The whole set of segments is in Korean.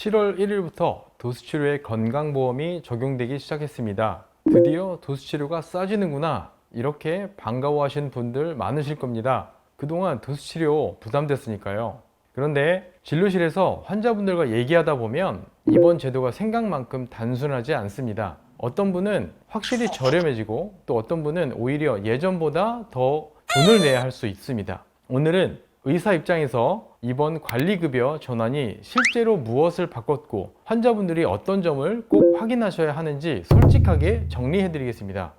7월 1일부터 도수치료의 건강보험이 적용되기 시작했습니다. 드디어 도수치료가 싸지는구나, 이렇게 반가워하시는 분들 많으실 겁니다. 그동안 도수치료 부담됐으니까요. 그런데 진료실에서 환자분들과 얘기하다 보면 이번 제도가 생각만큼 단순하지 않습니다. 어떤 분은 확실히 저렴해지고 또 어떤 분은 오히려 예전보다 더 돈을 내야 할 수 있습니다. 오늘은 의사 입장에서 이번 관리급여 전환이 실제로 무엇을 바꿨고 환자분들이 어떤 점을 꼭 확인하셔야 하는지 솔직하게 정리해 드리겠습니다.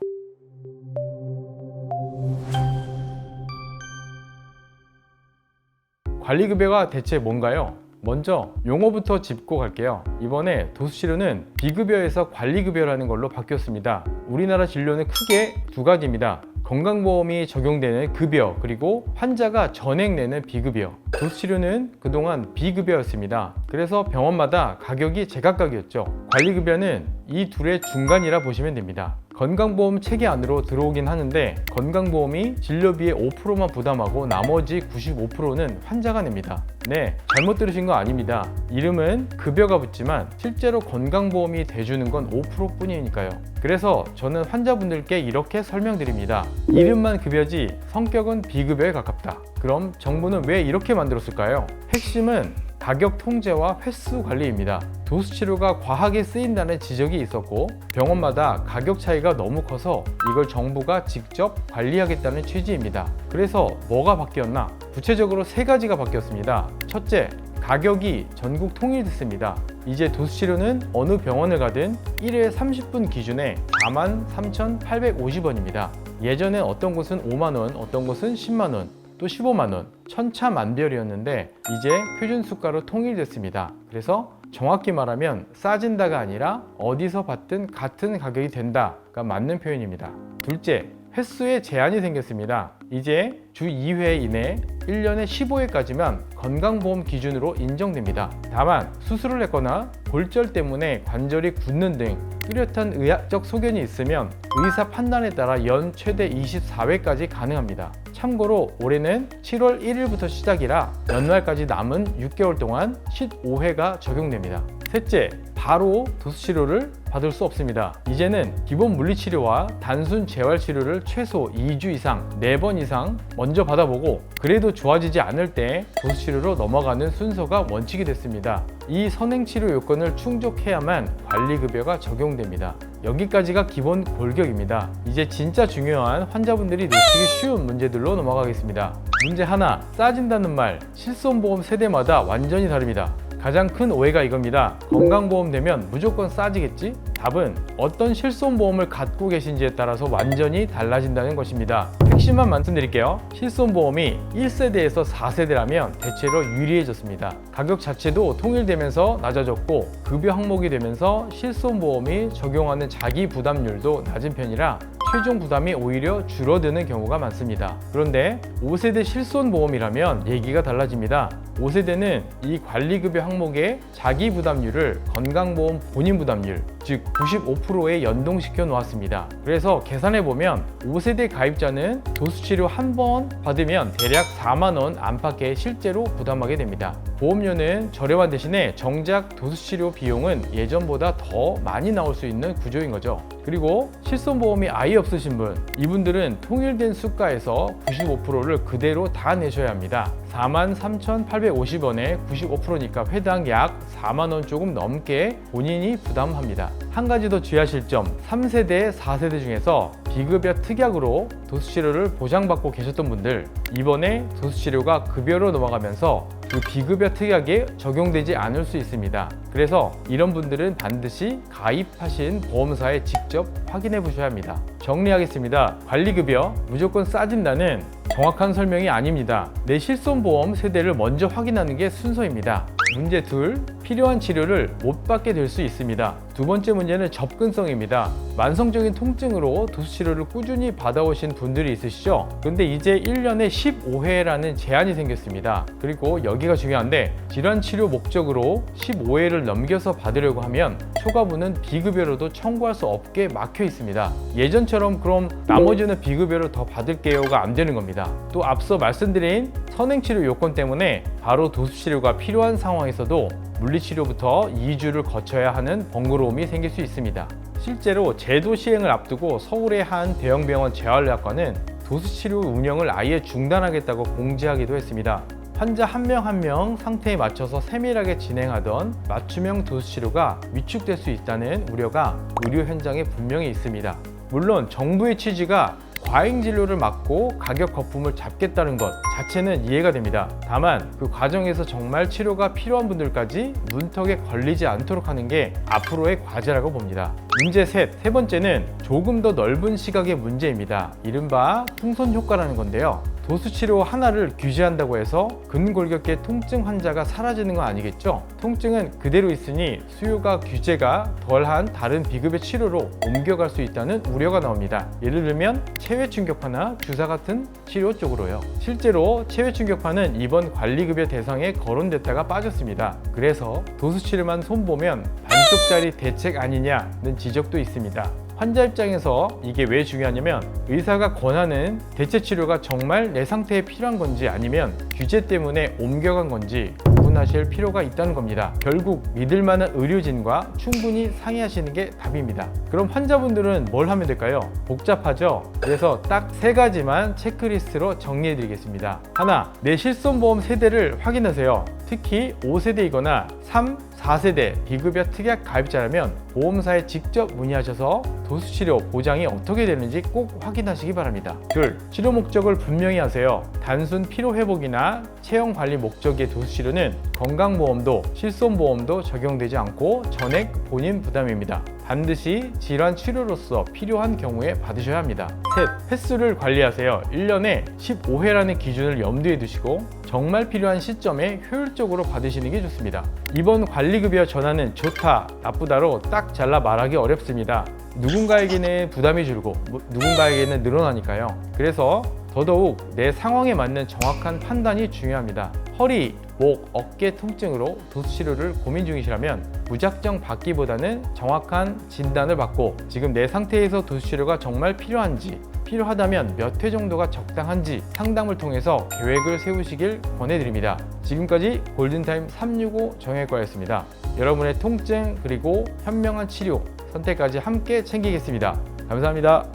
관리급여가 대체 뭔가요? 먼저 용어부터 짚고 갈게요. 이번에 도수치료는 비급여에서 관리급여라는 걸로 바뀌었습니다. 우리나라 진료는 크게 두 가지입니다. 건강보험이 적용되는 급여, 그리고 환자가 전액 내는 비급여. 도수치료는 그동안 비급여였습니다. 그래서 병원마다 가격이 제각각이었죠. 관리급여는 이 둘의 중간이라 보시면 됩니다. 건강보험 체계 안으로 들어오긴 하는데 건강보험이 진료비의 5%만 부담하고 나머지 95%는 환자가 냅니다. 네, 잘못 들으신 거 아닙니다. 이름은 급여가 붙지만 실제로 건강보험이 대주는 건 5% 뿐이니까요. 그래서 저는 환자분들께 이렇게 설명드립니다. 이름만 급여지 성격은 비급여에 가깝다. 그럼 정부는 왜 이렇게 만들었을까요? 핵심은 가격 통제와 횟수 관리입니다. 도수치료가 과하게 쓰인다는 지적이 있었고 병원마다 가격 차이가 너무 커서 이걸 정부가 직접 관리하겠다는 취지입니다. 그래서 뭐가 바뀌었나? 구체적으로 세 가지가 바뀌었습니다. 첫째, 가격이 전국 통일됐습니다. 이제 도수치료는 어느 병원을 가든 1회 30분 기준에 43,850원입니다. 예전엔 어떤 곳은 5만원, 어떤 곳은 10만원, 또 15만원, 천차만별이었는데 이제 표준수가로 통일됐습니다. 그래서 정확히 말하면 싸진다가 아니라 어디서 받든 같은 가격이 된다가 맞는 표현입니다. 둘째, 횟수에 제한이 생겼습니다. 이제 주 2회 이내 1년에 15회까지만 건강보험 기준으로 인정됩니다. 다만 수술을 했거나 골절 때문에 관절이 굳는 등 뚜렷한 의학적 소견이 있으면 의사 판단에 따라 연 최대 24회까지 가능합니다. 참고로 올해는 7월 1일부터 시작이라 연말까지 남은 6개월 동안 15회가 적용됩니다. 셋째, 바로 도수치료를 받을 수 없습니다. 이제는 기본 물리치료와 단순 재활치료를 최소 2주 이상, 4번 이상 먼저 받아보고 그래도 좋아지지 않을 때 도수치료로 넘어가는 순서가 원칙이 됐습니다. 이 선행치료 요건을 충족해야만 관리급여가 적용됩니다. 여기까지가 기본 골격입니다. 이제 진짜 중요한 환자분들이 놓치기 쉬운 문제들로 넘어가겠습니다. 문제 하나, 싸진다는 말, 실손보험 세대마다 완전히 다릅니다. 가장 큰 오해가 이겁니다. 건강보험 되면 무조건 싸지겠지? 답은 어떤 실손보험을 갖고 계신지에 따라서 완전히 달라진다는 것입니다. 핵심만 말씀드릴게요. 실손보험이 1세대에서 4세대라면 대체로 유리해졌습니다. 가격 자체도 통일되면서 낮아졌고 급여 항목이 되면서 실손보험이 적용하는 자기 부담률도 낮은 편이라 최종 부담이 오히려 줄어드는 경우가 많습니다. 그런데 5세대 실손보험이라면 얘기가 달라집니다. 5세대는 이 관리급여 항목의 자기 부담률을 건강보험 본인 부담률, 즉 95%에 연동시켜 놓았습니다. 그래서 계산해 보면 5세대 가입자는 도수치료 한 번 받으면 대략 4만원 안팎에 실제로 부담하게 됩니다. 보험료는 저렴한 대신에 정작 도수치료 비용은 예전보다 더 많이 나올 수 있는 구조인 거죠. 그리고 실손보험이 아예 없으신 분, 이분들은 통일된 수가에서 95%를 그대로 다 내셔야 합니다. 43,850원에 95%니까 회당 약 4만원 조금 넘게 본인이 부담합니다. 한 가지 더 주의하실 점, 3세대, 4세대 중에서 비급여 특약으로 도수치료를 보장받고 계셨던 분들, 이번에 도수치료가 급여로 넘어가면서 그 비급여 특약에 적용되지 않을 수 있습니다. 그래서 이런 분들은 반드시 가입하신 보험사에 직접 확인해 보셔야 합니다. 정리하겠습니다. 관리급여 무조건 싸진다는 정확한 설명이 아닙니다. 내 실손보험 세대를 먼저 확인하는 게 순서입니다. 문제 둘, 필요한 치료를 못 받게 될 수 있습니다. 두 번째 문제는 접근성입니다. 만성적인 통증으로 도수치료를 꾸준히 받아오신 분들이 있으시죠? 근데 이제 1년에 15회라는 제한이 생겼습니다. 그리고 여기가 중요한데 질환치료 목적으로 15회를 넘겨서 받으려고 하면 초과분은 비급여로도 청구할 수 없게 막혀 있습니다. 예전처럼 그럼 나머지는 비급여로 더 받을게요가 안 되는 겁니다. 또 앞서 말씀드린 선행치료 요건 때문에 바로 도수치료가 필요한 상황에서도 물리치료부터 2주를 거쳐야 하는 번거로움이 생길 수 있습니다. 실제로 제도 시행을 앞두고 서울의 한 대형병원 재활의학과는 도수치료 운영을 아예 중단하겠다고 공지하기도 했습니다. 환자 한 명 한 명 상태에 맞춰서 세밀하게 진행하던 맞춤형 도수치료가 위축될 수 있다는 우려가 의료 현장에 분명히 있습니다. 물론 정부의 취지가 과잉 진료를 막고 가격 거품을 잡겠다는 것 자체는 이해가 됩니다. 다만 그 과정에서 정말 치료가 필요한 분들까지 문턱에 걸리지 않도록 하는 게 앞으로의 과제라고 봅니다. 문제 세 번째는 조금 더 넓은 시각의 문제입니다. 이른바 풍선 효과라는 건데요. 도수치료 하나를 규제한다고 해서 근골격계 통증 환자가 사라지는 건 아니겠죠? 통증은 그대로 있으니 수요가 규제가 덜한 다른 비급여 치료로 옮겨갈 수 있다는 우려가 나옵니다. 예를 들면 체외충격파나 주사 같은 치료 쪽으로요. 실제로 체외충격파는 이번 관리급여 대상에 거론됐다가 빠졌습니다. 그래서 도수치료만 손보면 반쪽짜리 대책 아니냐는 지적도 있습니다. 환자 입장에서 이게 왜 중요하냐면 의사가 권하는 대체 치료가 정말 내 상태에 필요한 건지 아니면 규제 때문에 옮겨간 건지 구분하실 필요가 있다는 겁니다. 결국 믿을 만한 의료진과 충분히 상의하시는 게 답입니다. 그럼 환자분들은 뭘 하면 될까요? 복잡하죠? 그래서 딱 3가지만 체크리스트로 정리해 드리겠습니다. 하나, 내 실손보험 세대를 확인하세요. 특히 5세대이거나 3, 4세대 비급여 특약 가입자라면 보험사에 직접 문의하셔서 도수치료 보장이 어떻게 되는지 꼭 확인하시기 바랍니다. 둘, 치료 목적을 분명히 하세요. 단순 피로회복이나 체형관리 목적의 도수치료는 건강보험도 실손보험도 적용되지 않고 전액 본인 부담입니다. 반드시 질환 치료로서 필요한 경우에 받으셔야 합니다. 셋, 횟수를 관리하세요. 1년에 15회라는 기준을 염두에 두시고 정말 필요한 시점에 효율적으로 받으시는 게 좋습니다. 이번 관리급여 전환은 좋다, 나쁘다로 딱 잘라 말하기 어렵습니다. 누군가에게는 부담이 줄고 누군가에게는 늘어나니까요. 그래서 더더욱 내 상황에 맞는 정확한 판단이 중요합니다. 허리, 목, 어깨 통증으로 도수치료를 고민 중이시라면 무작정 받기보다는 정확한 진단을 받고 지금 내 상태에서 도수치료가 정말 필요한지, 필요하다면 몇 회 정도가 적당한지 상담을 통해서 계획을 세우시길 권해드립니다. 지금까지 골든타임 365 정형외과였습니다. 여러분의 통증 그리고 현명한 치료 선택까지 함께 챙기겠습니다. 감사합니다.